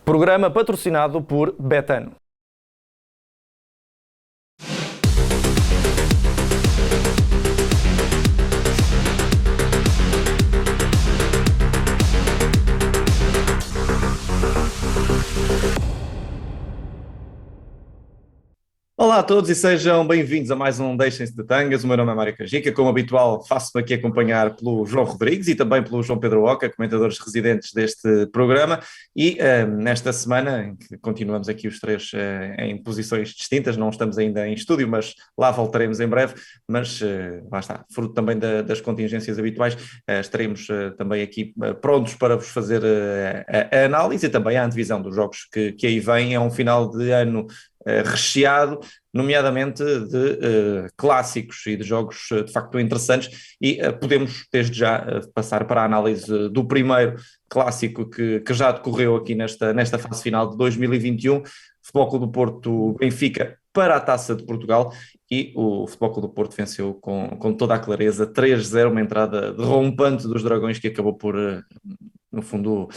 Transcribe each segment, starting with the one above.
Programa patrocinado por Betano. Olá a todos e sejam bem-vindos a mais um Deixem-se de Tangas. O meu nome é Mário Canjica. Como habitual, faço-me aqui acompanhar pelo João Rodrigues e também pelo João Pedro Oca, comentadores residentes deste programa. E nesta semana, em que continuamos aqui os três em posições distintas, não estamos ainda em estúdio, mas lá voltaremos em breve. Mas lá está, fruto também das contingências habituais, estaremos também aqui prontos para vos fazer a análise e também a antevisão dos jogos que aí vêm. É um final de ano recheado, nomeadamente de clássicos e de jogos de facto interessantes, e podemos desde já passar para a análise do primeiro clássico que já decorreu aqui nesta fase final de 2021, Futebol Clube do Porto Benfica para a Taça de Portugal, e o Futebol Clube do Porto venceu com toda a clareza 3-0, uma entrada derrompante dos Dragões que acabou por, no fundo,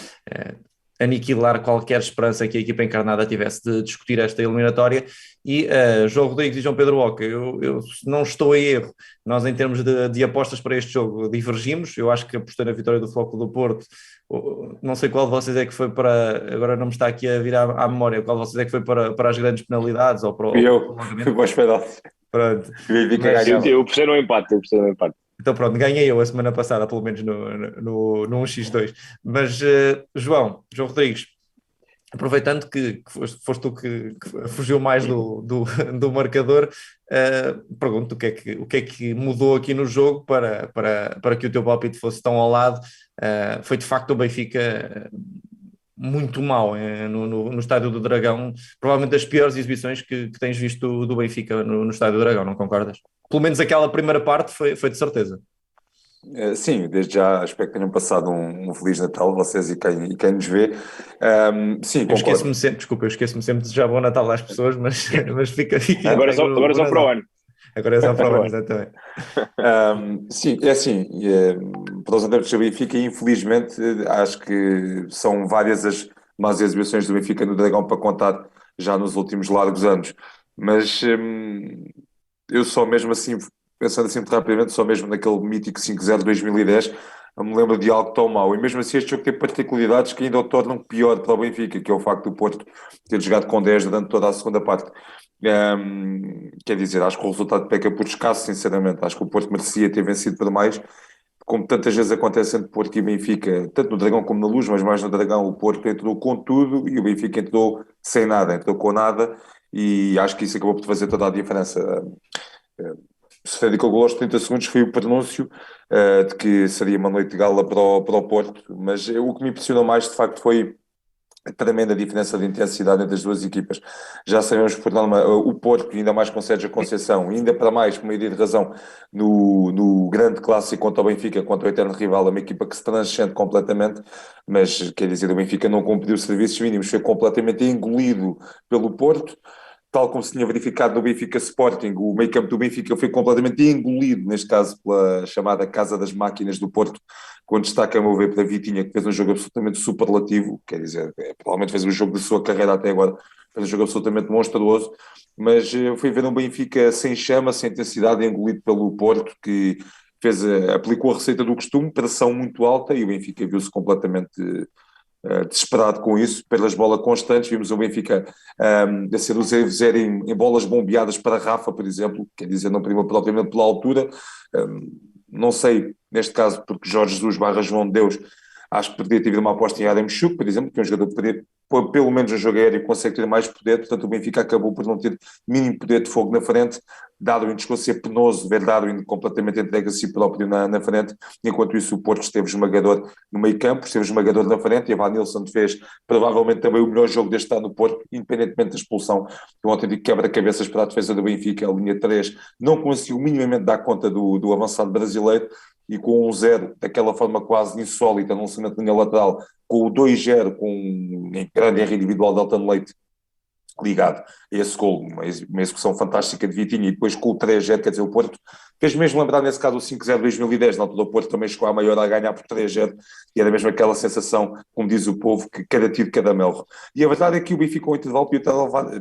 aniquilar qualquer esperança que a equipa encarnada tivesse de discutir esta eliminatória. E João Rodrigues e João Pedro Oca, eu não estou em erro, nós em termos de apostas para este jogo divergimos. Eu acho que apostei na vitória do Futebol Clube do Porto. Não sei qual de vocês é que foi para, agora não me está aqui a vir à memória, qual de vocês é que foi para as grandes penalidades ou para Fui o eu, fui prolongamento. para os penaltis. Pronto. O Benfica Mas ganhava. Eu prefiro um empate, eu prefiro um empate. então pronto, ganhei eu a semana passada, pelo menos no 1x2. Mas João Rodrigues, aproveitando que foste tu que fugiu mais do marcador, pergunto o que é que mudou aqui no jogo para que o teu palpite fosse tão ao lado. Foi de facto o Benfica muito mau no Estádio do Dragão, provavelmente das piores exibições que tens visto do Benfica no Estádio do Dragão, não concordas? Pelo menos aquela primeira parte foi de certeza. Sim, desde já espero que tenham passado um Feliz Natal, vocês e quem nos vê. Sim, Eu esqueço-me concordo. sempre, desculpa, eu esqueço-me sempre de desejar bom Natal às pessoas, mas fica Agora entregue só, o agora bom só para o Natal. ano. Agora é só para o ano, Agora. exatamente. Sim, é assim, para os adeptos do Benfica, infelizmente, acho que são várias as más exibições do Benfica no Dragão para contar já nos últimos largos anos. Mas eu só mesmo assim, pensando assim muito rapidamente, só mesmo naquele mítico 5-0 de 2010, eu me lembro de algo tão mau. E mesmo assim este jogo tem particularidades que ainda o tornam pior para o Benfica, que é o facto do Porto ter jogado com 10 durante toda a segunda parte. Quer dizer, acho que o resultado peca por escasso, sinceramente. Acho que o Porto merecia ter vencido por mais, como tantas vezes acontece entre Porto e Benfica, tanto no Dragão como na Luz, mas mais no Dragão, o Porto entrou com tudo e o Benfica entrou sem nada, entrou com nada, e acho que isso acabou por fazer toda a diferença. Federico Gol aos 30 segundos foi o pronúncio de que seria uma noite de gala para o Porto, mas o que me impressionou mais de facto foi a tremenda diferença de intensidade entre as duas equipas. Já sabemos por norma o Porto, ainda mais com Sérgio Conceição, ainda para mais, por maioria de razão, no grande clássico contra o Benfica, contra o eterno rival, é uma equipa que se transcende completamente, mas quer dizer, o Benfica não cumpriu os serviços mínimos, foi completamente engolido pelo Porto. Tal como se tinha verificado no Benfica Sporting, o meio-campo do Benfica foi completamente engolido, neste caso pela chamada Casa das Máquinas do Porto, com destaque a meu ver para Vitinha, que fez um jogo absolutamente superlativo, quer dizer, provavelmente fez o jogo da sua carreira até agora, fez um jogo absolutamente monstruoso, mas fui ver um Benfica sem chama, sem intensidade, engolido pelo Porto, que aplicou a receita do costume, pressão muito alta, e o Benfica viu-se completamente desesperado com isso, pelas bolas constantes. Vimos o Benfica a ser o 0-0 em bolas bombeadas para Rafa, por exemplo, quer dizer, não prima propriamente pela altura. Não sei, neste caso, porque Jorge Jesus barra João de Deus, acho que poderia ter havido uma aposta em Adem Chuk, por exemplo, que é um jogador que poderia, pelo menos no jogo aéreo, consegue ter mais poder, portanto o Benfica acabou por não ter mínimo poder de fogo na frente. Darwin chegou a ser penoso ver Darwin completamente entregue a si próprio na frente, enquanto isso o Porto esteve esmagador no meio campo, esteve esmagador na frente, e a Evanilson fez provavelmente também o melhor jogo deste ano no Porto, independentemente da expulsão, um autêntico quebra-cabeças para a defesa do Benfica. A linha 3 não conseguiu minimamente dar conta do avançado brasileiro, e com um 0 daquela forma quase insólita, num lançamento de linha lateral, com o 2-0, com um grande erro individual de Elton Leite ligado a esse gol, uma execução fantástica de Vitinha, e depois com o 3-0, quer dizer, o Porto Fez mesmo lembrar, nesse caso, o 5-0 de 2010, na altura o Porto também chegou à maior a ganhar por 3-0, e era mesmo aquela sensação, como diz o povo, que cada tiro, cada melro. E a verdade é que o Benfica, com o intervalo,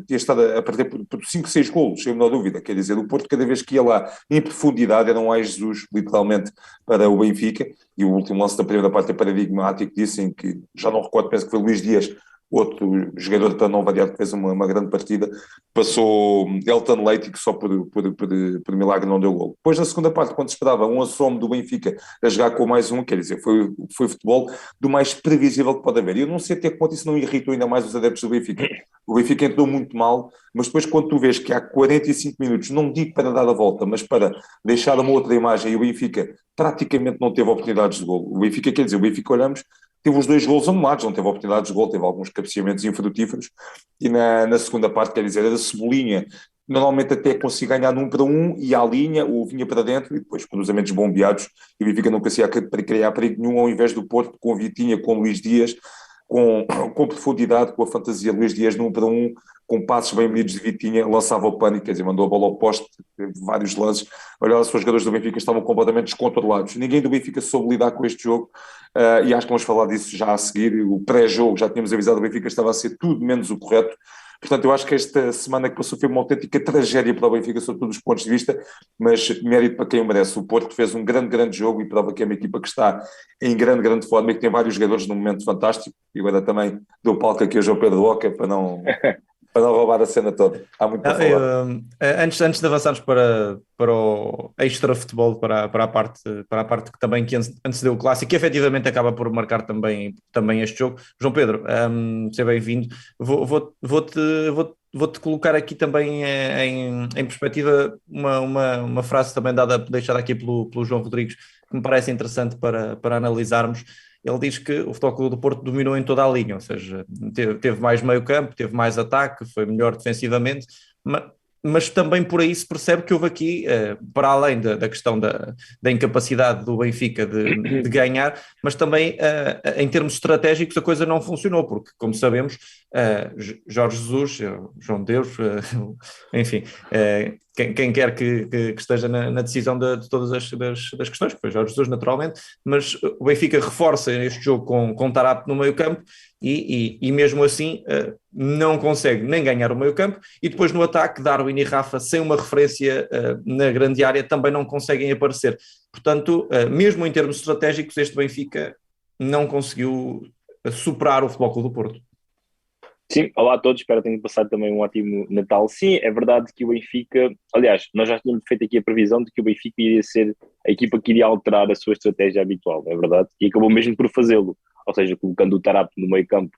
tinha estado a perder por 5, 6 golos, sem a menor dúvida. Quer dizer, o Porto, cada vez que ia lá em profundidade, era um ai Jesus, literalmente, para o Benfica, e o último lance da primeira parte é paradigmático, dizem que, já não recordo, penso que foi Luís Dias, outro jogador, para não variar, que fez uma grande partida, passou Elton Leite, que só por milagre não deu gol. Depois, na segunda parte, quando se esperava um assomo do Benfica a jogar com mais um, quer dizer, foi futebol do mais previsível que pode haver. E eu não sei até quanto isso não irritou ainda mais os adeptos do Benfica. O Benfica entrou muito mal, mas depois quando tu vês que há 45 minutos, não digo para dar a volta, mas para deixar uma outra imagem, e o Benfica praticamente não teve oportunidades de gol. O Benfica, quer dizer, o Benfica, olhamos, teve os 2 golos anulados, não teve oportunidades de gol, teve alguns cabeceamentos infrutíferos, e na segunda parte, quer dizer, era Cebolinha, normalmente até conseguia ganhar no 1-1, ia à linha, ou vinha para dentro, e depois cruzamentos bombeados, e o Benfica não conseguia criar perigo nenhum, ao invés do Porto, com Vitinha, com Luís Dias, com profundidade, com a fantasia de Luís Dias no 1-1, com passos bem medidos de Vitinha, lançava o pânico, quer dizer, mandou a bola ao poste, vários lances. Olha, os jogadores do Benfica estavam completamente descontrolados. Ninguém do Benfica soube lidar com este jogo, e acho que vamos falar disso já a seguir. O pré-jogo, já tínhamos avisado, o Benfica estava a ser tudo menos o correto. Portanto, eu acho que esta semana que passou foi uma autêntica tragédia para o Benfica, sob todos os pontos de vista, mas mérito para quem o merece. O Porto fez um grande jogo e prova que é uma equipa que está em grande forma e que tem vários jogadores num momento fantástico. E agora também deu palco aqui ao João Pedro Oca para não roubar a cena toda. Há muito para falar. Antes de avançarmos para o extra futebol, para a parte que também que antecedeu o clássico, que efetivamente acaba por marcar também este jogo. João Pedro, seja bem-vindo. Vou-te colocar aqui também em perspectiva uma frase também deixada aqui pelo João Rodrigues, que me parece interessante para analisarmos. Ele diz que o Futebol Clube do Porto dominou em toda a linha, ou seja, teve mais meio campo, teve mais ataque, foi melhor defensivamente, mas também por aí se percebe que houve aqui, para além da questão da incapacidade do Benfica de ganhar, mas também em termos estratégicos a coisa não funcionou, porque, como sabemos, Jorge Jesus, João Deus, enfim, quem quer que esteja na decisão de todas das questões, que foi Jorge Jesus naturalmente, mas o Benfica reforça este jogo com Tarapte no meio campo e mesmo assim não consegue nem ganhar o meio campo, e depois no ataque Darwin e Rafa sem uma referência na grande área também não conseguem aparecer. Portanto, mesmo em termos estratégicos, este Benfica não conseguiu superar o Futebol Clube do Porto. Sim, olá a todos, espero que tenham passado também um ótimo Natal. Sim, é verdade que o Benfica, aliás, nós já tínhamos feito aqui a previsão de que o Benfica iria ser a equipa que iria alterar a sua estratégia habitual, é verdade, e acabou mesmo por fazê-lo, ou seja, colocando o Tarapte no meio campo,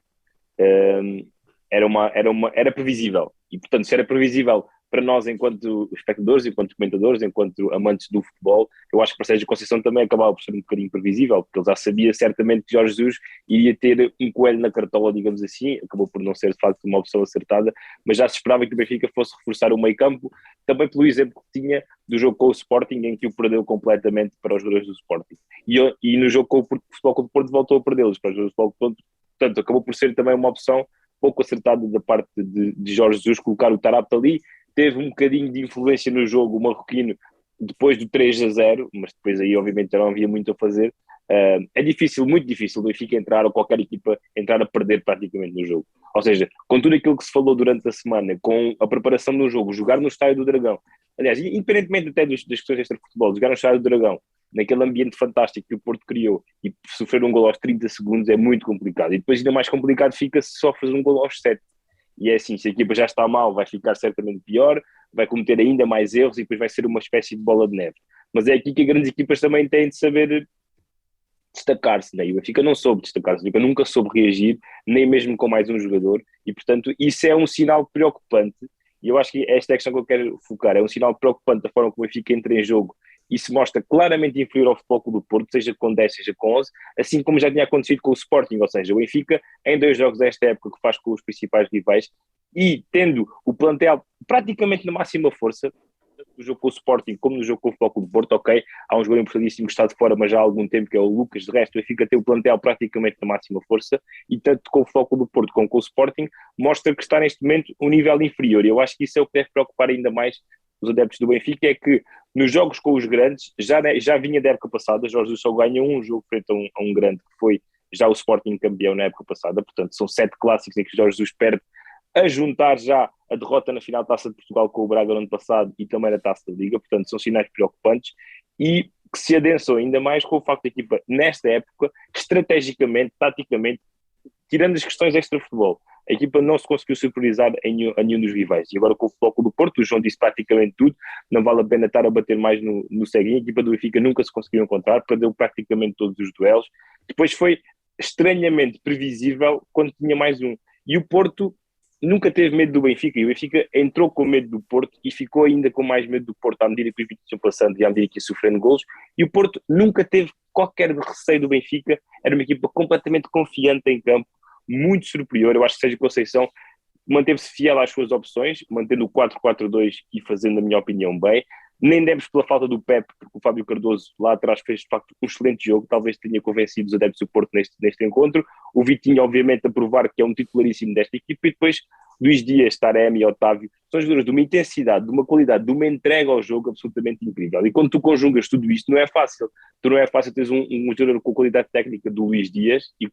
era previsível, e portanto se era previsível para nós enquanto espectadores, enquanto comentadores, enquanto amantes do futebol, eu acho que para Sérgio Conceição também acabava por ser um bocadinho previsível, porque ele já sabia certamente que Jorge Jesus iria ter um coelho na cartola, digamos assim, acabou por não ser de facto uma opção acertada, mas já se esperava que o Benfica fosse reforçar o meio campo, também pelo exemplo que tinha do jogo com o Sporting, em que o perdeu completamente para os jogadores do Sporting, e no jogo com o Futebol Clube do Porto voltou a perdê-los para os jogadores do Futebol Clube do Porto. Portanto, acabou por ser também uma opção pouco acertada da parte de Jorge Jesus, colocar o Tarapte ali. Teve um bocadinho de influência no jogo o marroquino depois do 3-0, mas depois aí obviamente já não havia muito a fazer. É difícil, muito difícil o Benfica entrar, ou qualquer equipa entrar a perder praticamente no jogo. Ou seja, com tudo aquilo que se falou durante a semana, com a preparação do jogo, jogar no Estádio do Dragão, aliás, independentemente até das questões extra-futebol, jogar no Estádio do Dragão, naquele ambiente fantástico que o Porto criou, e sofrer um gol aos 30 segundos é muito complicado. E depois ainda mais complicado fica se sofres um gol aos 7. E é assim, se a equipa já está mal, vai ficar certamente pior, vai cometer ainda mais erros e depois vai ser uma espécie de bola de neve. Mas é aqui que as grandes equipas também têm de saber destacar-se, né? E o Benfica não soube destacar-se, o Benfica nunca soube reagir, nem mesmo com mais um jogador, e portanto isso é um sinal preocupante, e eu acho que esta é a questão que eu quero focar, é um sinal preocupante da forma como o Benfica entra em jogo e se mostra claramente inferior ao Futebol Clube do Porto, seja com 10, seja com 11, assim como já tinha acontecido com o Sporting, ou seja, o Benfica em 2 jogos desta época que faz com os principais rivais e tendo o plantel praticamente na máxima força, no jogo com o Sporting como no jogo com o Futebol Clube do Porto, ok, há um jogador importantíssimo que está de fora, mas já há algum tempo, que é o Lucas. De resto, o Benfica tem o plantel praticamente na máxima força, e tanto com o Futebol Clube do Porto como com o Sporting, mostra que está neste momento um nível inferior. Eu acho que isso é o que deve preocupar ainda mais os adeptos do Benfica, é que nos jogos com os grandes, já vinha da época passada, Jorge Jesus só ganha um jogo frente a um grande, que foi já o Sporting campeão na época passada, portanto são 7 clássicos em que Jorge Jesus perde, a juntar já a derrota na final da Taça de Portugal com o Braga no ano passado e também na Taça da Liga, portanto são sinais preocupantes e que se adensam ainda mais com o facto da equipa, nesta época, estrategicamente, taticamente, tirando as questões extra-futebol, a equipa não se conseguiu superiorizar a nenhum dos rivais. E agora com o Futebol Clube do Porto, o João disse praticamente tudo, não vale a pena estar a bater mais no ceguinho. A equipa do Benfica nunca se conseguiu encontrar, perdeu praticamente todos os duelos. Depois foi estranhamente previsível quando tinha mais um. E o Porto nunca teve medo do Benfica, e o Benfica entrou com medo do Porto e ficou ainda com mais medo do Porto à medida que os vídeos iam passando e à medida que ia sofrendo golos, e o Porto nunca teve qualquer receio do Benfica, era uma equipa completamente confiante em campo, muito superior. Eu acho que Sérgio Conceição manteve-se fiel às suas opções, mantendo o 4-4-2 e fazendo, na minha opinião, bem. Nem demos pela falta do Pepe, porque o Fábio Cardoso lá atrás fez de facto um excelente jogo, talvez tenha convencido os adeptos do Porto neste encontro. O Vitinho, obviamente, a provar que é um titularíssimo desta equipa, e depois Luís Dias, Taremi e Otávio são jogadores de uma intensidade, de uma qualidade, de uma entrega ao jogo absolutamente incrível. E quando tu conjugas tudo isto, não é fácil. Tu não é fácil teres um jogador com a qualidade técnica do Luís Dias e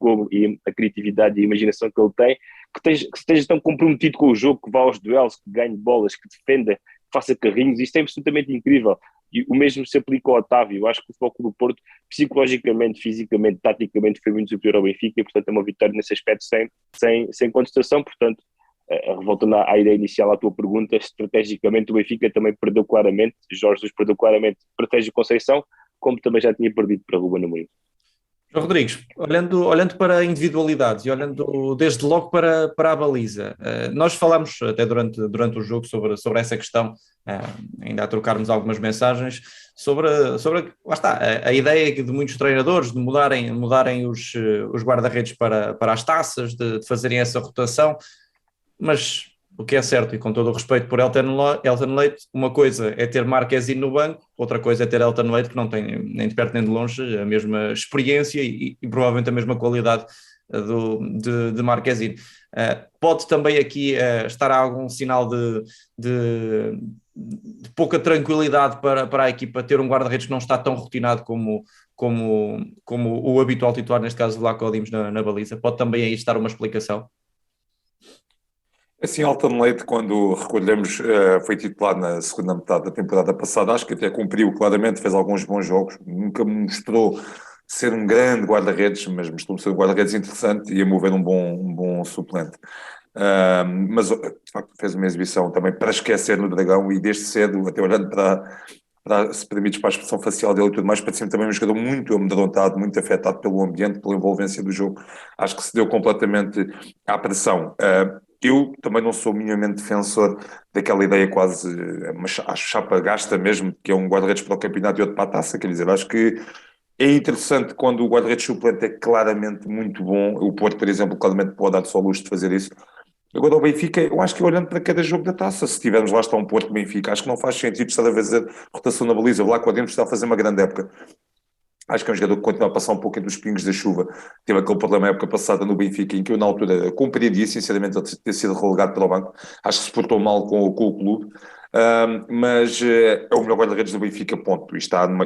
a criatividade e a imaginação que ele tem, que esteja tão comprometido com o jogo, que vá aos duelos, que ganhe bolas, que defenda, que faça carrinhos. Isto é absolutamente incrível. E o mesmo se aplica ao Otávio. Eu acho que o Futebol Clube do Porto, psicologicamente, fisicamente, taticamente, foi muito superior ao Benfica, e portanto é uma vitória nesse aspecto sem contestação. Portanto, voltando à ideia inicial, à tua pergunta, estrategicamente o Benfica também perdeu claramente, Jorge Jesus perdeu claramente para Sérgio Conceição, como também já tinha perdido para Ruben Amorim. João Rodrigues, olhando para individualidades e olhando desde logo para a baliza, nós falámos até durante o jogo sobre essa questão, ainda a trocarmos algumas mensagens, sobre lá está, a ideia de muitos treinadores de mudarem os guarda-redes para as taças, de fazerem essa rotação, mas o que é certo, e com todo o respeito por Elton Leite, uma coisa é ter Marquezine no banco, outra coisa é ter Elton Leite, que não tem nem de perto nem de longe a mesma experiência e provavelmente a mesma qualidade de Marquezine. Pode também aqui estar algum sinal de pouca tranquilidade para a equipa ter um guarda-redes que não está tão rotinado como o habitual titular, neste caso Vlaco Dimos na baliza. Pode também aí estar uma explicação? Assim, Elton Leite, quando recolhemos, foi titular na segunda metade da temporada passada, acho que até cumpriu claramente, fez alguns bons jogos, nunca mostrou ser um grande guarda-redes, mas mostrou ser um guarda-redes interessante e a mover um bom suplente. Mas, de facto, fez uma exibição também para esquecer no Dragão, e desde cedo, até olhando se permites, para a expressão facial dele e tudo mais, parecia também um jogador muito amedrontado, muito afetado pelo ambiente, pela envolvência do jogo. Acho que se deu completamente à pressão. Eu também não sou minimamente defensor daquela ideia quase, acho chapa gasta mesmo, que é um guarda-redes para o campeonato e outro para a taça. Quer dizer, acho que é interessante quando o guarda-redes suplente é claramente muito bom. O Porto, por exemplo, claramente pode dar-se ao luxo de fazer isso. Agora o Benfica, eu acho que olhando para cada jogo da taça, se tivermos lá está um Porto Benfica, acho que não faz sentido estar a fazer rotação na baliza. Lá com está a fazer uma grande época. Acho que é um jogador que continua a passar um pouco entre os pingos da chuva. Teve aquele problema na época passada no Benfica, em que eu na altura compreendia sinceramente ter sido relegado para o banco. Acho que se portou mal com o clube. Mas é o melhor guarda-redes do Benfica, ponto.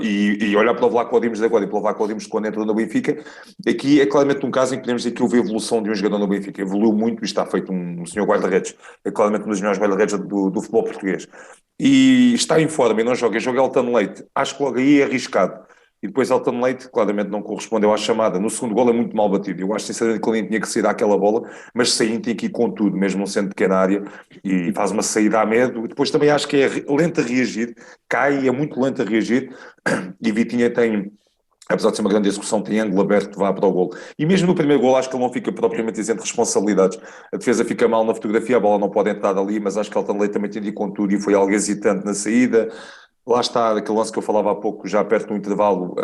E olhar para o Vlaco Dimos de agora e para o Vlaco Dimos quando entra no Benfica, aqui é claramente um caso em que podemos dizer que houve a evolução de um jogador no Benfica. Evoluiu muito e está feito um senhor guarda-redes. É claramente um dos melhores guarda-redes do futebol português. E está em forma e não joga. Joga Elton Leite. Acho que logo aí é arriscado. E depois Elton Leite claramente não correspondeu à chamada. No segundo gol é muito mal batido. Eu acho sinceramente que ele nem tinha que sair àquela bola, mas saindo tem que ir com tudo, mesmo não sendo pequena área, e faz uma saída a medo. Depois também acho que é lento a reagir, cai, é muito lento a reagir, e Vitinha tem, apesar de ser uma grande execução, tem ângulo aberto, vá para o gol. E mesmo no primeiro gol acho que ele não fica propriamente isento de responsabilidades. A defesa fica mal na fotografia, a bola não pode entrar ali, mas acho que Elton Leite também tem de ir com tudo e foi algo hesitante na saída. Lá está, aquele lance que eu falava há pouco, já perto do intervalo,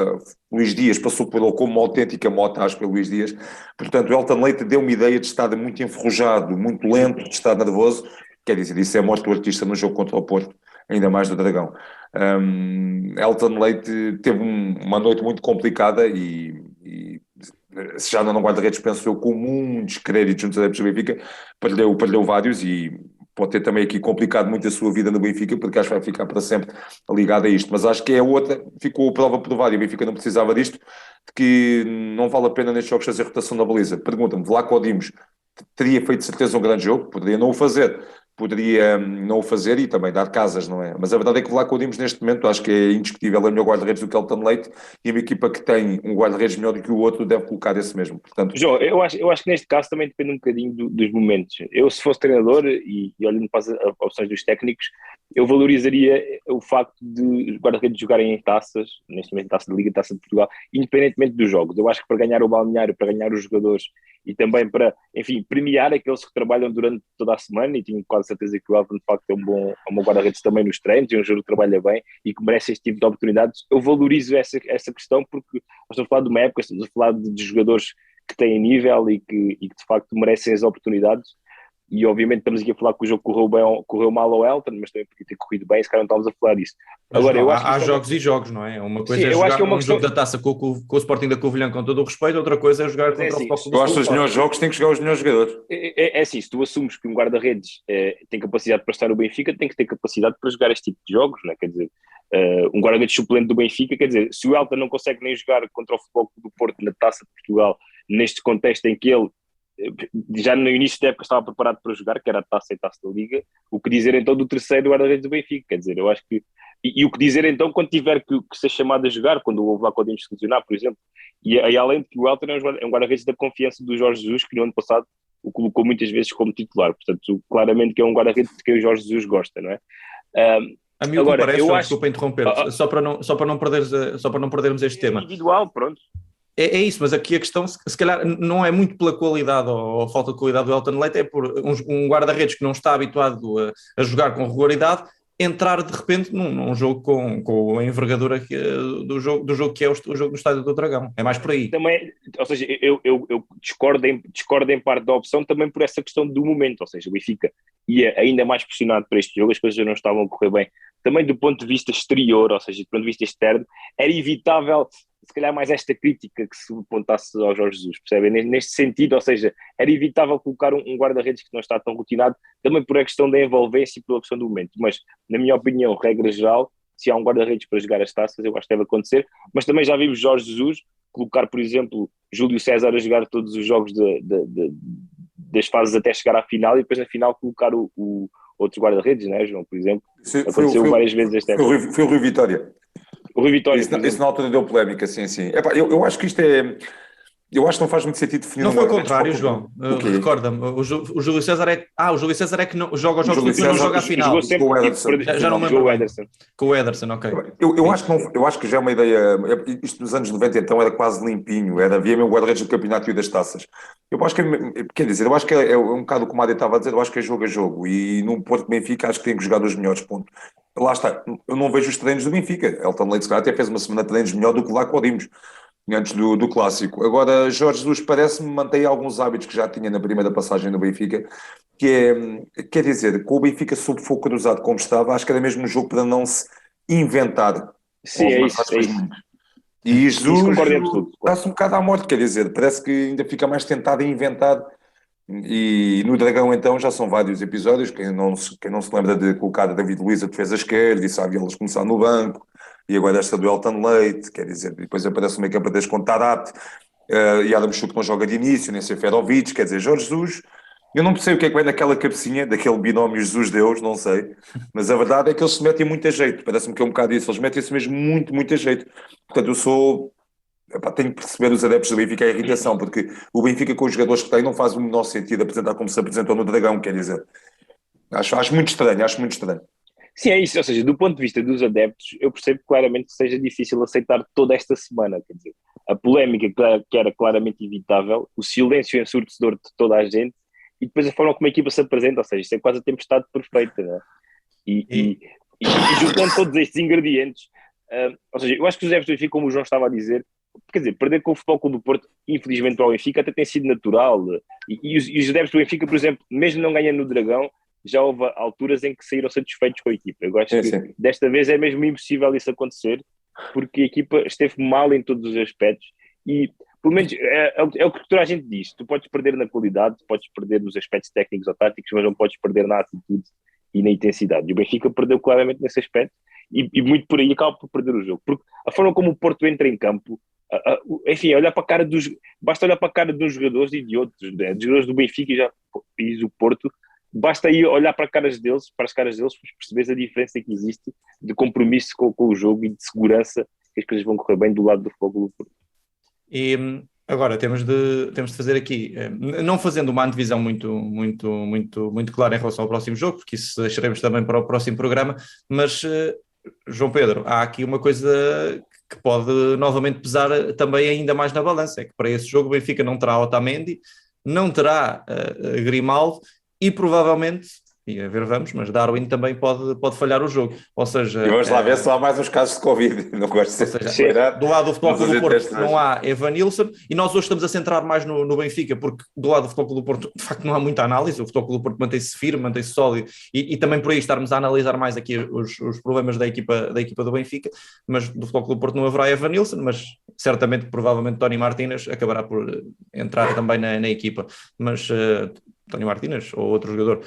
Luís Dias passou por ele como uma autêntica mota, acho que é Luís Dias. Portanto, o Elton Leite deu uma ideia de estar muito enferrujado, muito lento, de estar nervoso. Quer dizer, isso é morte do artista no jogo contra o Porto. ainda mais do Dragão. Elton Leite teve uma noite muito complicada e se já não guarda-redes, penso eu, com muitos créditos nos adeptos do Benfica, perdeu vários e pode ter também aqui complicado muito a sua vida no Benfica, porque acho que vai ficar para sempre ligado a isto. Mas acho que é outra, ficou a prova provada e o Benfica não precisava disto, de que não vale a pena nestes jogos fazer rotação na baliza. Pergunta-me, Vlaco Dimos teria feito certeza um grande jogo? Poderia não o fazer. Poderia não o fazer e também dar casas, não é? Mas a verdade é que o Vlaco Dimos neste momento acho que é indiscutível, é melhor guarda-redes do que Elton Leite e uma equipa que tem um guarda-redes melhor do que o outro deve colocar esse mesmo. Portanto, João, eu acho que neste caso também depende um bocadinho dos momentos. Eu, se fosse treinador e olhando para as opções dos técnicos, eu valorizaria o facto de os guarda-redes jogarem em taças, neste momento taça de Liga, taça de Portugal, independentemente dos jogos. Eu acho que para ganhar o balneário, para ganhar os jogadores e também para, enfim, premiar aqueles que trabalham durante toda a semana, e tenho quase certeza que o Elton de facto é um bom guarda-redes também nos treinos, é um jogador que trabalha bem e que merece este tipo de oportunidades. Eu valorizo essa questão porque nós estamos a falar de uma época, estamos a falar de jogadores que têm nível e que de facto merecem as oportunidades. E obviamente estamos aqui a falar que o jogo correu mal ao Elton, mas também podia ter corrido bem, se calhar não estávamos a falar disso. Agora, eu acho que há jogos e jogos, não é? Uma coisa é jogar um jogo da taça com o Sporting da Covilhã com todo o respeito, outra coisa é jogar contra o Futebol Clube. Eu acho que os melhores jogos têm que jogar os melhores jogadores. É assim, se tu assumes que um guarda-redes tem capacidade para estar no Benfica, tem que ter capacidade para jogar este tipo de jogos, não é? Quer dizer, um guarda-redes suplente do Benfica, quer dizer, se o Elton não consegue nem jogar contra o Futebol Clube do Porto na Taça de Portugal, neste contexto em que ele já no início da época estava preparado para jogar, que era a Taça e Taça da Liga, o que dizer então do terceiro guarda-redes do Benfica? Quer dizer, eu acho que e o que dizer então quando tiver que ser chamado a jogar, quando o Vlaco Dimos se lesionar, por exemplo, e além de que o Elton é um guarda-redes da confiança do Jorge Jesus, que no ano passado o colocou muitas vezes como titular, portanto claramente que é um guarda-redes de quem o Jorge Jesus gosta, não é? A mim agora, o que me parece, desculpa interromper, só para não perdermos este tema. Individual, pronto. É isso, mas aqui a questão, se calhar, não é muito pela qualidade ou falta de qualidade do Elton Leite, é por um guarda-redes que não está habituado a jogar com regularidade, entrar de repente num jogo com a envergadura do jogo que é o jogo do Estádio do Dragão. É mais por aí. Também, ou seja, eu discordo em parte da opção também por essa questão do momento, ou seja, o Benfica ia ainda mais pressionado para este jogo, as coisas não estavam a correr bem. Também do ponto de vista exterior, ou seja, do ponto de vista externo, era evitável se calhar mais esta crítica que se apontasse ao Jorge Jesus, percebem? Neste sentido, ou seja, era evitável colocar um guarda-redes que não está tão rotinado, também por a questão da envolvência e pela questão do momento, mas na minha opinião, regra geral, se há um guarda-redes para jogar as taças, eu acho que deve acontecer, mas também já vimos Jorge Jesus colocar, por exemplo, Júlio César a jogar todos os jogos das fases até chegar à final e depois na final colocar o outro guarda-redes, né, João, por exemplo. Aconteceu várias vezes esta época. Foi o Rui Vitória. O Rui Vitória. Isso na altura deu polémica, sim. Epá, eu acho que isto é... Eu acho que não faz muito sentido definir... Não foi o contrário, João. Recorda-me. O Júlio César é... o Júlio César é que não joga os jogos e não joga a final. Com o Ederson. Já não me lembro bem. Com o Ederson, ok. Eu acho que já é uma ideia... Isto nos anos 90 então era quase limpinho. Havia mesmo guarda-redes do campeonato e das taças. Eu acho que... Quer dizer, eu acho que é um bocado o que o Mário estava a dizer. Eu acho que é jogo a jogo. E no Porto Benfica acho que tem que jogar dos melhores, ponto. Lá está. Eu não vejo os treinos do Benfica. Elton Leite, se calhar, até fez uma semana de treinos melhor do que lá que o Dimos antes do clássico. Agora, Jorge Jesus parece-me mantém alguns hábitos que já tinha na primeira passagem do Benfica, que é, quer dizer, com o Benfica sob fogo cruzado como estava, acho que era mesmo um jogo para não se inventar. Sim, é isso. E Jesus está-se um bocado à morte, quer dizer, parece que ainda fica mais tentado em inventar. E no Dragão então já são vários episódios, quem não se lembra de colocar a David Luiz a defesa esquerda e sabe eles começar no banco, e agora esta do Elton Leite, quer dizer, depois aparece uma equipa deste com Tarat, e Adam Chuk não joga de início, nem Seferovic, quer dizer, Jorge Jesus, eu não percebo o que é que vem naquela cabecinha, daquele binómio Jesus-Deus, não sei, mas a verdade é que eles se metem muito a jeito, parece-me que é um bocado isso, eles metem-se mesmo muito, muito a jeito, portanto tenho que perceber os adeptos do Benfica a irritação, porque o Benfica com os jogadores que tem não faz o menor sentido apresentar como se apresentou no Dragão, quer dizer, acho muito estranho. Sim, é isso, ou seja, do ponto de vista dos adeptos, eu percebo claramente que seja difícil aceitar toda esta semana, quer dizer, a polémica que era claramente evitável, o silêncio ensurdecedor de toda a gente, e depois a forma como a equipa se apresenta, ou seja, isto é quase a tempestade perfeita, não é? E juntando todos estes ingredientes, ou seja, eu acho que os adeptos do Benfica, como o João estava a dizer, quer dizer, perder com o Futebol Clube do Porto, infelizmente para o Benfica, até tem sido natural, e os adeptos do Benfica, por exemplo, mesmo não ganhando no Dragão, já houve alturas em que saíram satisfeitos com a equipa. Eu acho que desta vez é mesmo impossível isso acontecer, porque a equipa esteve mal em todos os aspectos e, pelo menos, é o que toda a gente diz. Tu podes perder na qualidade, podes perder nos aspectos técnicos ou táticos, mas não podes perder na atitude e na intensidade. E o Benfica perdeu claramente nesse aspecto e muito por aí acaba por perder o jogo. Porque a forma como o Porto entra em campo, enfim, basta olhar para a cara dos jogadores e de outros, dos jogadores do Benfica e do Porto, basta aí olhar para as caras deles, para perceberes a diferença que existe de compromisso com o jogo e de segurança que as coisas vão correr bem do lado do Futebol do Porto. E agora temos de fazer aqui, não fazendo uma antevisão muito clara em relação ao próximo jogo, porque isso deixaremos também para o próximo programa, mas João Pedro, há aqui uma coisa que pode novamente pesar também ainda mais na balança, é que para esse jogo o Benfica não terá Otamendi, não terá Grimaldo e provavelmente, e a ver vamos, mas Darwin também pode falhar o jogo, ou seja... E vamos lá ver se há mais uns casos de Covid, não gosto de ser seja, do lado do Futebol Clube do Porto não há Evanilson, e nós hoje estamos a centrar mais no Benfica, porque do lado do Futebol Clube do Porto de facto não há muita análise, o Futebol Clube do Porto mantém-se firme, mantém-se sólido, e também por aí estarmos a analisar mais aqui os problemas da equipa do Benfica, mas do Futebol Clube do Porto não haverá Evanilson, mas certamente, provavelmente Tony Martínez acabará por entrar também na equipa, mas... Tony Martínez ou outro jogador,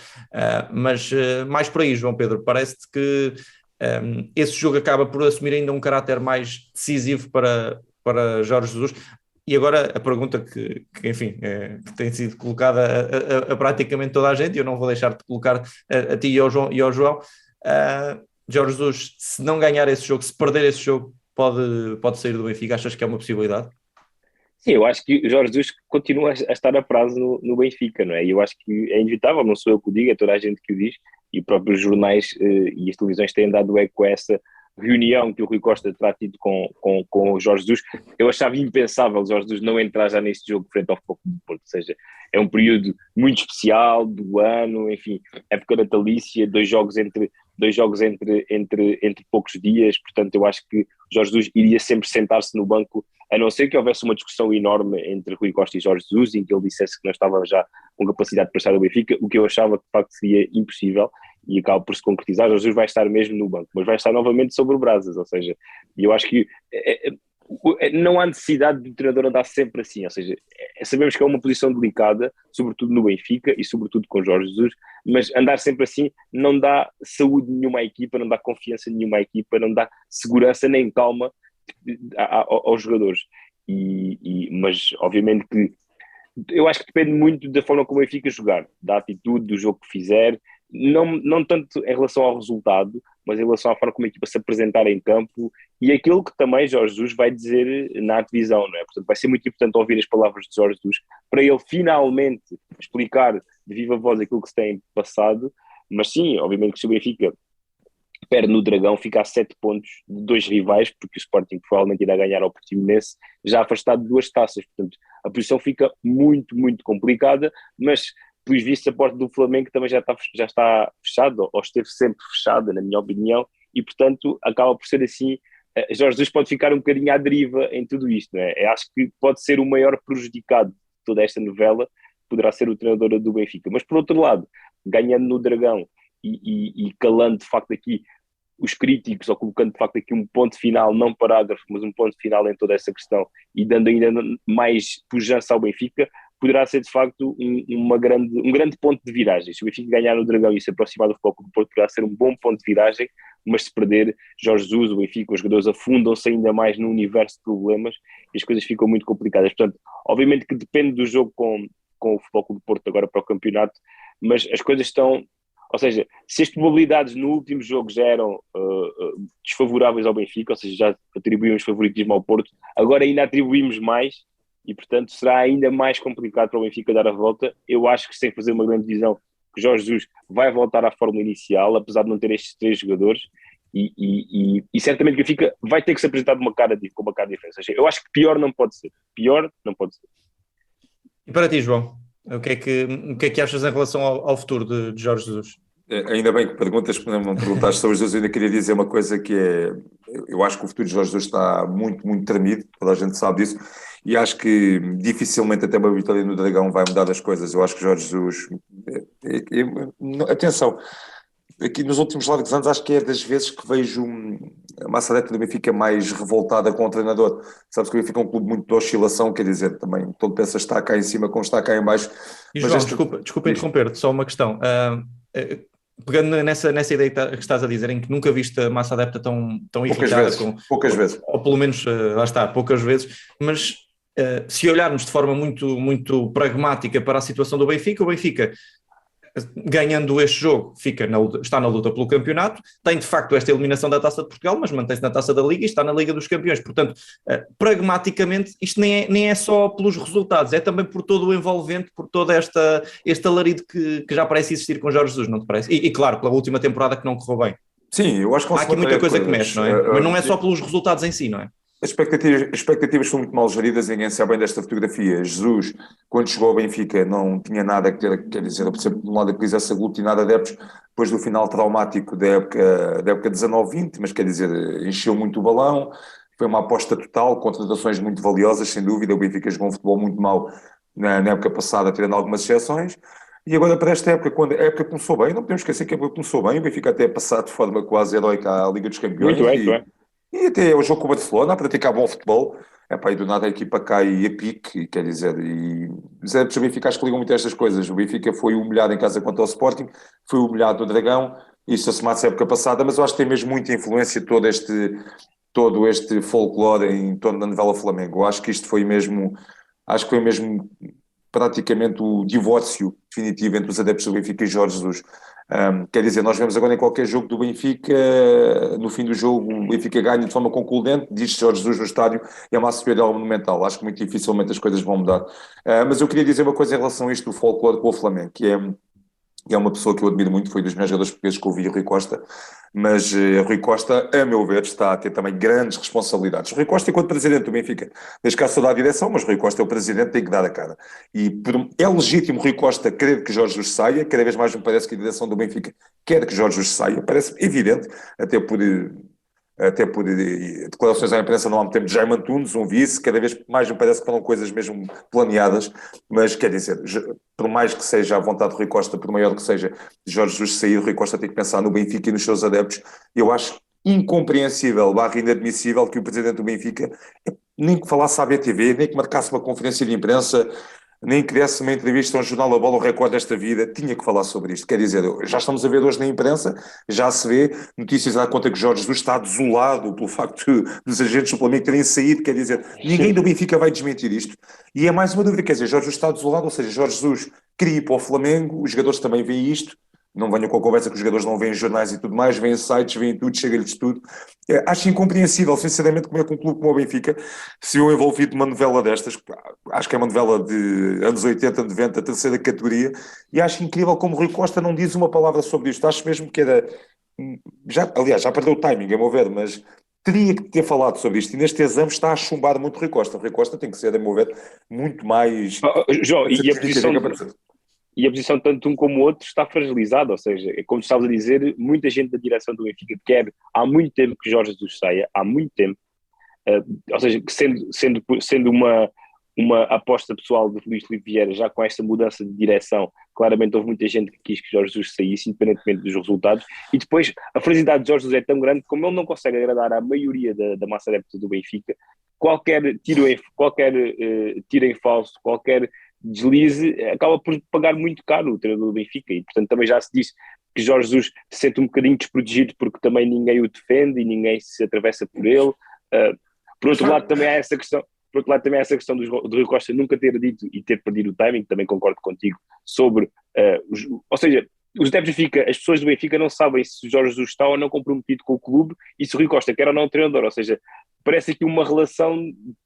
mas mais por aí, João Pedro, parece-te que esse jogo acaba por assumir ainda um caráter mais decisivo para Jorge Jesus. E agora a pergunta que enfim, que tem sido colocada a praticamente toda a gente, e eu não vou deixar de colocar a ti e ao João, Jorge Jesus, se não ganhar esse jogo, se perder esse jogo, pode sair do Benfica? Achas que é uma possibilidade? Sim, eu acho que Jorge Jesus continua a estar a prazo no Benfica, não é? E eu acho que é inevitável, não sou eu que o digo, é toda a gente que o diz, e os próprios jornais e as televisões têm dado eco a essa reunião que o Rui Costa terá tido com o Jorge Jesus. Eu achava impensável o Jorge Jesus não entrar já neste jogo frente ao Futebol Clube do Porto, ou seja, é um período muito especial do ano, enfim, época natalícia, dois jogos entre poucos dias, portanto eu acho que Jorge Jesus iria sempre sentar-se no banco, a não ser que houvesse uma discussão enorme entre Rui Costa e Jorge Jesus, em que ele dissesse que não estava já com capacidade para estar no Benfica, o que eu achava que de facto seria impossível, e acaba por se concretizar. Jorge Jesus vai estar mesmo no banco, mas vai estar novamente sobre o brasas, ou seja, eu acho que não há necessidade do treinador andar sempre assim, ou seja, sabemos que é uma posição delicada, sobretudo no Benfica e sobretudo com Jorge Jesus, mas andar sempre assim não dá saúde nenhuma à equipa, não dá confiança nenhuma à equipa, não dá segurança nem calma aos jogadores, mas obviamente que eu acho que depende muito da forma como o Benfica jogar, da atitude, do jogo que fizer, não tanto em relação ao resultado, mas em relação à forma como a equipa se apresentar em campo e aquilo que também Jorge Jesus vai dizer na divisão, não é? Portanto, vai ser muito importante ouvir as palavras de Jorge Jesus para ele finalmente explicar de viva voz aquilo que se tem passado, mas sim, obviamente que se o Benfica perde no Dragão, fica a 7 pontos de 2 rivais, porque o Sporting provavelmente irá ganhar ao Portimonense, já afastado de 2 taças, portanto a posição fica muito, muito complicada, mas pelos vistos a porta do Flamengo também já está fechada, ou esteve sempre fechada, na minha opinião, e portanto acaba por ser assim, Jorge Jesus pode ficar um bocadinho à deriva em tudo isto, não é? Eu acho que pode ser o maior prejudicado de toda esta novela, poderá ser o treinador do Benfica, mas por outro lado, ganhando no Dragão e calando de facto aqui os críticos, ou colocando de facto aqui um ponto final, não parágrafo, mas um ponto final em toda essa questão, e dando ainda mais pujança ao Benfica, poderá ser de facto um grande ponto de viragem. Se o Benfica ganhar no Dragão e se aproximar do Futebol Clube do Porto, poderá ser um bom ponto de viragem, mas se perder, Jorge Jesus, o Benfica, os jogadores afundam-se ainda mais no universo de problemas e as coisas ficam muito complicadas. Portanto, obviamente que depende do jogo com o Futebol Clube do Porto agora para o campeonato, mas as coisas estão... Ou seja, se as probabilidades no último jogo já eram desfavoráveis ao Benfica, ou seja, já atribuímos favoritismo ao Porto, agora ainda atribuímos mais e, portanto, será ainda mais complicado para o Benfica dar a volta. Eu acho que sem fazer uma grande visão, que Jorge Jesus vai voltar à fórmula inicial, apesar de não ter estes 3 jogadores, e certamente que o Benfica vai ter que se apresentar com uma cara diferente. Ou seja, eu acho que pior não pode ser. Pior não pode ser. E para ti, João? O que é que achas em relação ao futuro de Jorge Jesus? Ainda bem que perguntas, quando me perguntaste sobre Jesus, eu ainda queria dizer uma coisa que é, eu acho que o futuro de Jorge Jesus está muito, muito tremido, toda a gente sabe disso, e acho que dificilmente até uma vitória no Dragão vai mudar as coisas. Eu acho que Jorge Jesus, atenção, aqui nos últimos largos anos acho que é das vezes que vejo a massa adepta do Benfica mais revoltada com o treinador. Sabes que o Benfica é um clube muito de oscilação, quer dizer, também todo pensa está cá em cima como está cá em baixo. E João, desculpa interromper-te, só uma questão. Pegando nessa ideia que estás a dizer, em que nunca viste a massa adepta tão irritada, poucas vezes, ou pelo menos, lá está, poucas vezes, mas se olharmos de forma muito, muito pragmática para a situação do Benfica, o Benfica, ganhando este jogo, está na luta pelo campeonato, tem de facto esta eliminação da Taça de Portugal, mas mantém-se na Taça da Liga e está na Liga dos Campeões. Portanto, pragmaticamente, isto nem é só pelos resultados, é também por todo o envolvente, por todo este alarido que já parece existir com Jorge Jesus, não te parece? E claro, pela última temporada que não correu bem. Sim, eu acho que há aqui muita coisa que mexe, não é? Mas não é só pelos resultados em si, não é? As expectativas são muito mal geridas, ninguém sabe bem desta fotografia. Jesus, quando chegou ao Benfica, não tinha nada que ter, quer dizer, eu percebo de um lado que quisesse aglutinar adeptos, depois do final traumático da época 19-20, mas quer dizer, encheu muito o balão, foi uma aposta total, contratações muito valiosas, sem dúvida. O Benfica jogou um futebol muito mau na época passada, tirando algumas exceções. E agora para esta época, quando a época começou bem, não podemos esquecer que a época começou bem, o Benfica até passar de forma quase heroica à Liga dos Campeões. Muito bem. E até o jogo com o Barcelona, a praticar bom futebol. Epá, e do nada a equipa cai a pique, quer dizer, os adeptos do Benfica acho que ligam muito a estas coisas. O Benfica foi humilhado em casa contra o Sporting, foi humilhado no Dragão, isso assumiu-se a época passada, mas eu acho que tem mesmo muita influência todo este folclore em torno da novela Flamengo. Eu acho que isto foi mesmo praticamente o divórcio definitivo entre os adeptos do Benfica e Jorge Jesus. Quer dizer, nós vemos agora em qualquer jogo do Benfica, no fim do jogo, o Benfica ganha de forma concludente, diz Jorge Jesus no estádio, e é uma superior monumental. Acho que muito dificilmente as coisas vão mudar. Mas eu queria dizer uma coisa em relação a isto do folclore com o Flamengo, que é uma pessoa que eu admiro muito, foi dos melhores jogadores portugueses que eu vi, Rui Costa, mas Rui Costa, a meu ver, está a ter também grandes responsabilidades. Rui Costa, enquanto presidente do Benfica, desde cá sou da direção, mas Rui Costa é o presidente, tem que dar a cara. E é legítimo Rui Costa querer que Jorge Jesus saia, cada vez mais me parece que a direção do Benfica quer que Jorge Jesus saia, parece evidente, até por declarações à imprensa no âmbito de Jaime Antunes, um vice, cada vez mais me parece que foram coisas mesmo planeadas, mas quer dizer, por mais que seja a vontade de Rui Costa, por maior que seja Jorge Jesus sair, Rui Costa tem que pensar no Benfica e nos seus adeptos. Eu acho incompreensível, inadmissível que o presidente do Benfica nem que falasse à BTV, nem que marcasse uma conferência de imprensa, nem que desse uma entrevista a um jornal da Bola, o recorde desta vida, tinha que falar sobre isto. Quer dizer, já estamos a ver hoje na imprensa, já se vê notícias à conta que Jorge Jesus está desolado pelo facto dos agentes do Flamengo terem saído, quer dizer, ninguém do Benfica vai desmentir isto. E é mais uma dúvida, quer dizer, Jorge Jesus está desolado, ou seja, Jorge Jesus queria ir para o Flamengo, os jogadores também veem isto, não venham com a conversa que os jogadores não veem jornais e tudo mais, veem sites, veem tudo, chega-lhes tudo. Acho incompreensível, sinceramente, como é que um clube como o Benfica se viu envolvido numa novela destas, acho que é uma novela de anos 80, 90, terceira categoria, e acho incrível como Rui Costa não diz uma palavra sobre isto. Acho mesmo que era... Aliás, já perdeu o timing, a meu ver, mas teria que ter falado sobre isto, e neste exame está a chumbar muito Rui Costa. Rui Costa tem que ser, a meu ver, muito mais... João, e a posição tanto um como o outro está fragilizada, ou seja, como estavas a dizer, muita gente da direção do Benfica quer há muito tempo que Jorge Jesus saia, há muito tempo, ou seja, sendo uma aposta pessoal de Luís Filipe Vieira, já com esta mudança de direção, claramente houve muita gente que quis que Jorge Jesus saísse, independentemente dos resultados, e depois a fragilidade de Jorge Jesus é tão grande que, como ele não consegue agradar à maioria da massa adepta do Benfica, qualquer tiro em falso, qualquer deslize, acaba por pagar muito caro o treinador do Benfica, e portanto também já se disse que Jorge Jesus se sente um bocadinho desprotegido porque também ninguém o defende e ninguém se atravessa por ele. Por outro lado também há essa questão do Rui Costa nunca ter dito e ter perdido o timing, também concordo contigo, sobre, ou seja, os adeptos do Benfica, as pessoas do Benfica não sabem se o Jorge Jesus está ou não comprometido com o clube e se o Rui Costa quer ou não o treinador, ou seja, parece aqui uma relação,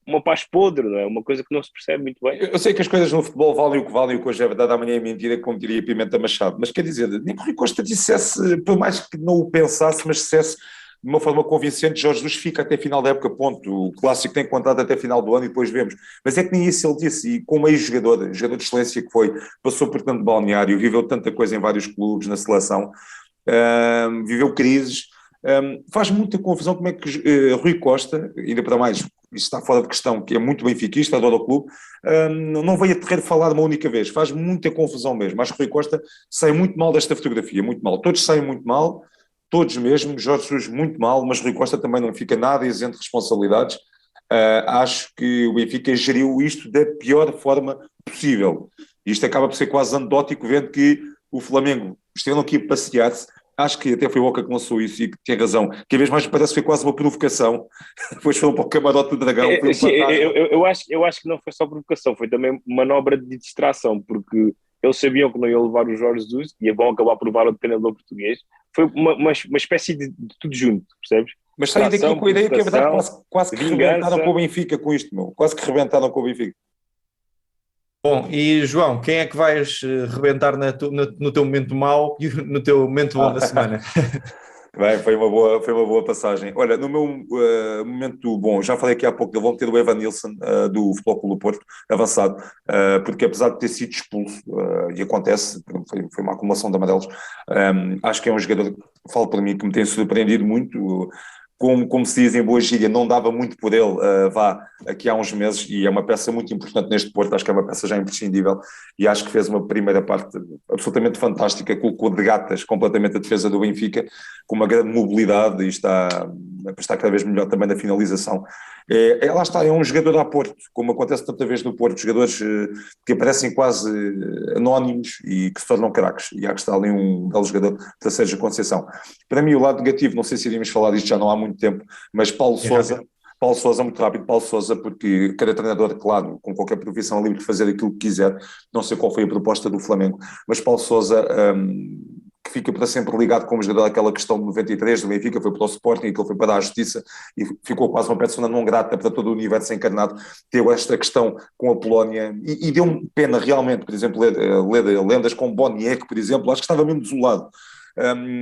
uma paz podre, não é? Uma coisa que não se percebe muito bem. Eu sei que as coisas no futebol valem o que hoje é verdade, amanhã é mentira, como diria Pimenta Machado, mas quer dizer, nem que o Rui Costa dissesse, por mais que não o pensasse, mas dissesse de uma forma convincente, Jorge Jesus fica até final da época, ponto. O clássico tem contrato até final do ano e depois vemos. Mas é que nem isso ele disse, e como ex-jogador, jogador de excelência que foi, passou por tanto balneário, viveu tanta coisa em vários clubes, na seleção, viveu crises, faz muita confusão como é que Rui Costa, ainda para mais, isso está fora de questão, que é muito benfiquista, adora o clube, não veio a terreiro falar uma única vez, faz muita confusão mesmo. Acho que Rui Costa sai muito mal desta fotografia, muito mal. Todos saem muito mal, todos mesmo, Jorge Jesus muito mal, mas Rui Costa também não fica nada isento de responsabilidades. Acho que o Benfica geriu isto da pior forma possível. Isto acaba por ser quase anedótico, vendo que o Flamengo estiveram aqui a passear-se. Acho que até foi o Boca que lançou isso e que tem razão. Cada vez mais parece que foi quase uma provocação. Depois foram para o camarote do Dragão. Foi Sim, eu acho que não foi só provocação, foi também manobra de distração, porque eles sabiam que não iam levar o Jorge Jesus e é bom acabar por levar o treinador português. Foi uma espécie de tudo junto, percebes? Mas saí daqui com a ideia que é verdade, quase que rebentaram com o Benfica com isto, meu. Quase que rebentaram com o Benfica. Bom, e João, quem é que vais rebentar no teu momento mau e no teu momento bom da semana? Bem, foi uma boa passagem. Olha, no meu momento bom, já falei aqui há pouco, vão ter o Evanilson do Futebol Clube do Porto, avançado, porque apesar de ter sido expulso, e acontece, foi uma acumulação de amarelos, acho que é um jogador, falo para mim, que me tem surpreendido muito. Como se diz em boa gíria, não dava muito por ele, aqui há uns meses, e é uma peça muito importante neste Porto, acho que é uma peça já imprescindível, e acho que fez uma primeira parte absolutamente fantástica, colocou de gatas completamente a defesa do Benfica, com uma grande mobilidade, e está cada vez melhor também na finalização. Lá está, é um jogador a Porto, como acontece tanta vez no Porto, jogadores que aparecem quase anónimos e que se tornam craques, e há que estar ali um belo jogador da Sérgio Conceição. Para mim o lado negativo, não sei se iríamos falar disto já não há muito tempo, mas Paulo Sousa, muito rápido, Paulo Sousa, porque cada treinador, claro, com qualquer profissão é livre de fazer aquilo que quiser, não sei qual foi a proposta do Flamengo, mas Paulo Sousa, que fica para sempre ligado como jogador àquela questão de 93 do Benfica, foi para o Sporting, aquilo foi para a Justiça e ficou quase uma persona não grata para todo o universo encarnado, teve esta questão com a Polónia e deu-me pena realmente, por exemplo, ler lendas como Boniek, por exemplo, acho que estava mesmo desolado.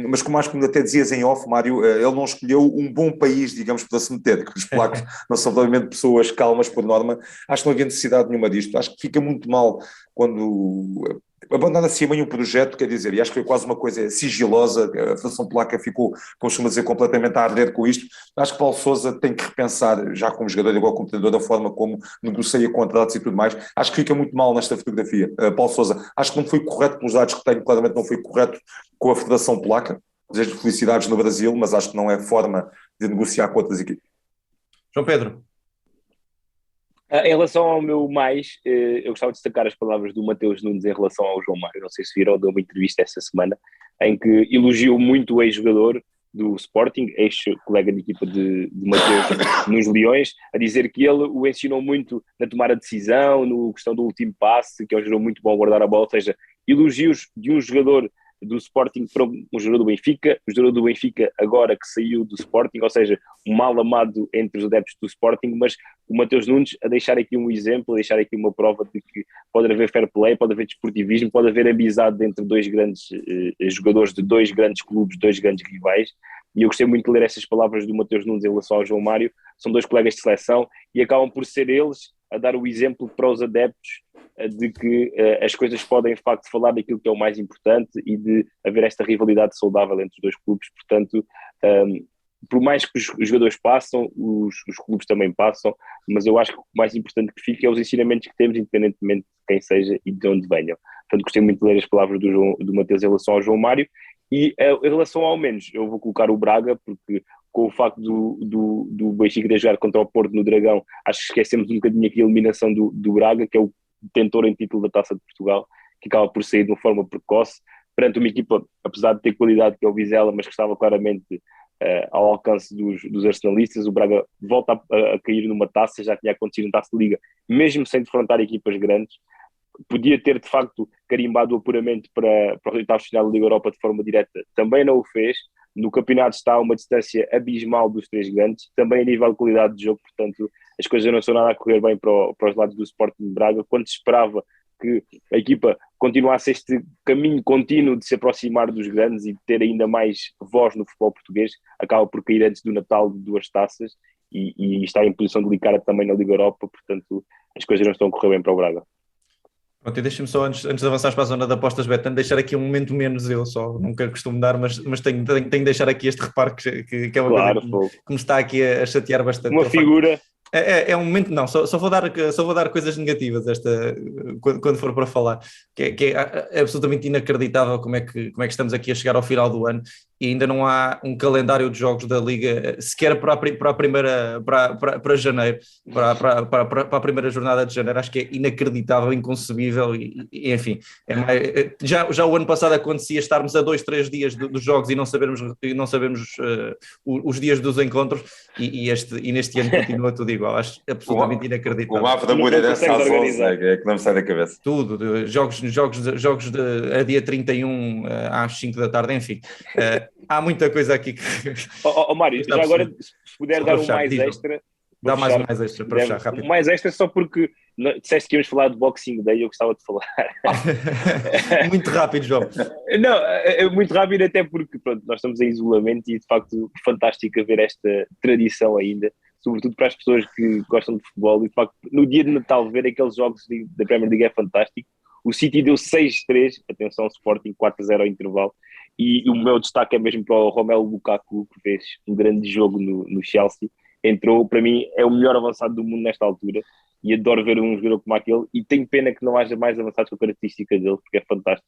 Mas como acho que até dizias em off, Mário, ele não escolheu um bom país, digamos, para se meter, que os polacos não são provavelmente pessoas calmas por norma, acho que não havia necessidade nenhuma disto, acho que fica muito mal quando abandona-se a meio um projeto, quer dizer, e acho que foi quase uma coisa sigilosa, a Federação Polaca ficou, como costuma dizer, completamente a arder com isto. Acho que Paulo Sousa tem que repensar, já como jogador, igual como treinador, da forma como negocia contratos e tudo mais. Acho que fica muito mal nesta fotografia, Paulo Sousa. Acho que não foi correto pelos dados que tenho, claramente não foi correto com a Federação Polaca. Desejo felicidades no Brasil, mas acho que não é forma de negociar com outras equipes. João Pedro. Em relação ao meu mais, eu gostava de destacar as palavras do Mateus Nunes em relação ao João Mário. Não sei se viram, deu uma entrevista esta semana em que elogiou muito o ex-jogador do Sporting, ex-colega de equipa de Mateus nos Leões, a dizer que ele o ensinou muito na tomar a decisão, na questão do último passe, que é um jogador muito bom a guardar a bola, ou seja, elogios de um jogador do Sporting para um jogador do Benfica, o jogador do Benfica agora que saiu do Sporting, ou seja, um mal amado entre os adeptos do Sporting, mas o Mateus Nunes a deixar aqui um exemplo, a deixar aqui uma prova de que pode haver fair play, pode haver desportivismo, pode haver amizade entre dois grandes jogadores de dois grandes clubes, dois grandes rivais, e eu gostei muito de ler essas palavras do Mateus Nunes em relação ao João Mário. São dois colegas de seleção e acabam por ser eles a dar o exemplo para os adeptos de que as coisas podem, de facto, falar daquilo que é o mais importante e de haver esta rivalidade saudável entre os dois clubes. Portanto, por mais que os jogadores passam, os clubes também passam, mas eu acho que o mais importante que fica é os ensinamentos que temos, independentemente de quem seja e de onde venham. Portanto, gostei muito de ler as palavras do Mateus em relação ao João Mário. E em relação ao menos, eu vou colocar o Braga, porque com o facto do Benfica de jogar contra o Porto no Dragão, acho que esquecemos um bocadinho aqui a eliminação do Braga, que é o detentor em título da Taça de Portugal, que acaba por sair de uma forma precoce, perante uma equipa, apesar de ter qualidade, que é o Vizela, mas que estava claramente ao alcance dos arsenalistas. O Braga volta a cair numa taça, já tinha acontecido na Taça de Liga, mesmo sem defrontar equipas grandes. Podia ter, de facto, carimbado o apuramento para o oitavo final da Liga Europa de forma direta, também não o fez. No campeonato está a uma distância abismal dos três grandes, também a nível de qualidade de jogo, portanto as coisas não estão nada a correr bem para os lados do Sporting de Braga, quando se esperava que a equipa continuasse este caminho contínuo de se aproximar dos grandes e de ter ainda mais voz no futebol português, acaba por cair antes do Natal de duas taças e está em posição delicada também na Liga Europa, portanto as coisas não estão a correr bem para o Braga. Pronto, e deixa-me só, antes de avançarmos para a zona de apostas, Betano, deixar aqui um momento menos eu só, nunca costumo dar, mas tenho de deixar aqui este reparo que é uma claro, coisa que me está aqui a chatear bastante. Uma figura É um momento, não, só vou dar coisas negativas quando for para falar, é absolutamente inacreditável como é que estamos aqui a chegar ao final do ano e ainda não há um calendário de jogos da Liga sequer para janeiro, para a primeira jornada de janeiro. Acho que é inacreditável, inconcebível e enfim, já o ano passado acontecia estarmos a 2-3 dias dos jogos e não sabermos os dias dos encontros e neste ano continua tudo igual. Acho absolutamente inacreditável. O mapa da Moreira às 11 é que não me sai da cabeça. Tudo, jogos a dia 31 às 5 da tarde, enfim. Há muita coisa aqui que... Mário, já agora, se puder dar um mais extra... Dá mais um mais extra para fechar, rápido. Um mais extra só porque disseste que íamos falar de Boxing Day e eu gostava de falar. Muito rápido, João. Não, é muito rápido até porque pronto, nós estamos em isolamento e de facto fantástico ver esta tradição ainda, sobretudo para as pessoas que gostam de futebol e de facto no dia de Natal ver aqueles jogos da Premier League é fantástico. O City deu 6-3, atenção, Sporting 4-0 ao intervalo e o meu destaque é mesmo para o Romelu Lukaku, que fez um grande jogo no Chelsea. Entrou, para mim, é o melhor avançado do mundo nesta altura e adoro ver um jogador como aquele e tenho pena que não haja mais avançados com a característica dele, porque é fantástico.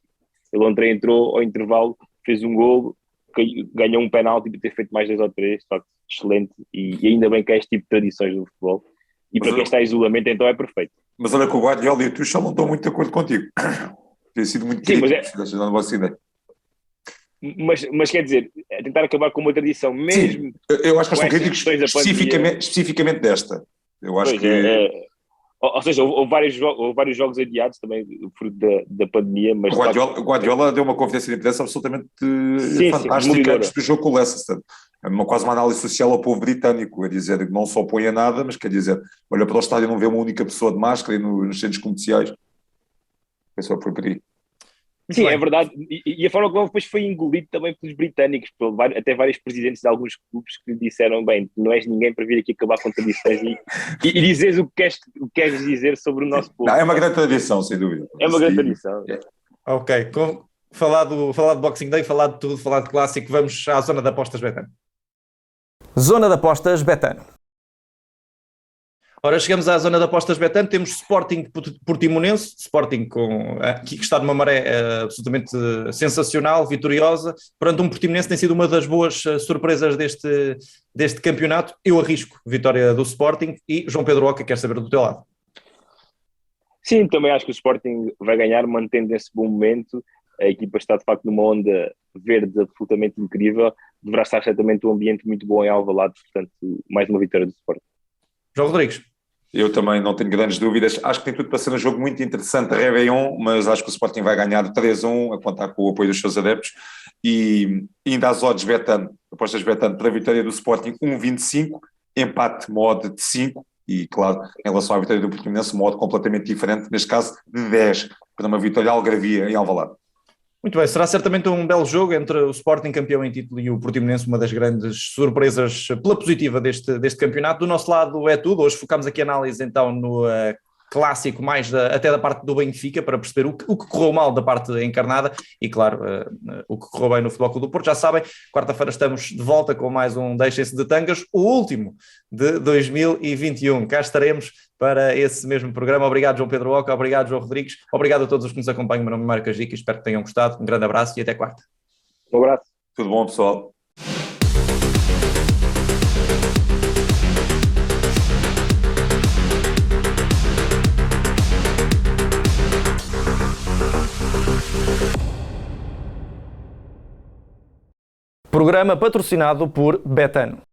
Ele ontem entrou ao intervalo, fez um golo, ganhou um penalti e ter feito mais 2 ou 3, de facto, excelente e ainda bem que há este tipo de tradições no futebol e para quem está em isolamento então é perfeito. Mas olha que o Guardiola e o Tuchel não estão muito de acordo contigo. Tem sido muito crítico. Mas quer dizer, é tentar acabar com uma tradição mesmo. Sim, eu acho que estão críticos especificamente desta. Eu acho ou seja, houve vários jogos adiados também, fruto da pandemia. Mas o Guardiola deu uma conferência de imprensa absolutamente fantástica antes do jogo com o Leicester. É quase uma análise social ao povo britânico, a dizer que não só apoia nada, mas quer dizer, olha para o estádio e não vê uma única pessoa de máscara e nos centros comerciais. É só por aí. Sim, é verdade. E a forma como depois foi engolido também pelos britânicos, até vários presidentes de alguns clubes que lhe disseram, bem, não és ninguém para vir aqui acabar com tradições e dizeres o que queres dizer sobre o nosso povo. Não, é uma grande tradição, sem dúvida. É uma grande tradição. Ok, falar de Boxing Day, falar de tudo, falar de clássico, vamos à zona de apostas Betano. Zona de apostas Betano. Ora, chegamos à zona de apostas Betano, temos Sporting Portimonense, Sporting que está numa maré absolutamente sensacional, vitoriosa, perante um Portimonense tem sido uma das boas surpresas deste campeonato. Eu arrisco vitória do Sporting e João Pedro Oca quer saber do teu lado. Sim, também acho que o Sporting vai ganhar, mantendo esse bom momento. A equipa está de facto numa onda verde absolutamente incrível, deverá estar certamente um ambiente muito bom em Alvalade, portanto mais uma vitória do Sporting. João Rodrigues. Eu também não tenho grandes dúvidas. Acho que tem tudo para ser um jogo muito interessante, Réveillon, mas acho que o Sporting vai ganhar 3-1, a contar com o apoio dos seus adeptos. E ainda às odds Betano, apostas Betano para a vitória do Sporting 1,25, empate modo de 5 e, claro, em relação à vitória do Portimonense, modo completamente diferente, neste caso de 10, para uma vitória algarvia em Alvalade. Muito bem, será certamente um belo jogo entre o Sporting campeão em título e o Portimonense, uma das grandes surpresas pela positiva deste campeonato. Do nosso lado é tudo, hoje focamos aqui a análise então no clássico, mais até da parte do Benfica, para perceber o que correu mal da parte encarnada e claro, o que correu bem no Futebol Clube do Porto. Já sabem, quarta-feira estamos de volta com mais um Deixem-se de Tangas, o último de 2021. Cá estaremos para esse mesmo programa. Obrigado, João Pedro Oca, obrigado, João Rodrigues, obrigado a todos os que nos acompanham. Meu nome é Mário Cajica, espero que tenham gostado. Um grande abraço e até quarta. Um abraço. Tudo bom, pessoal? Programa patrocinado por Betano.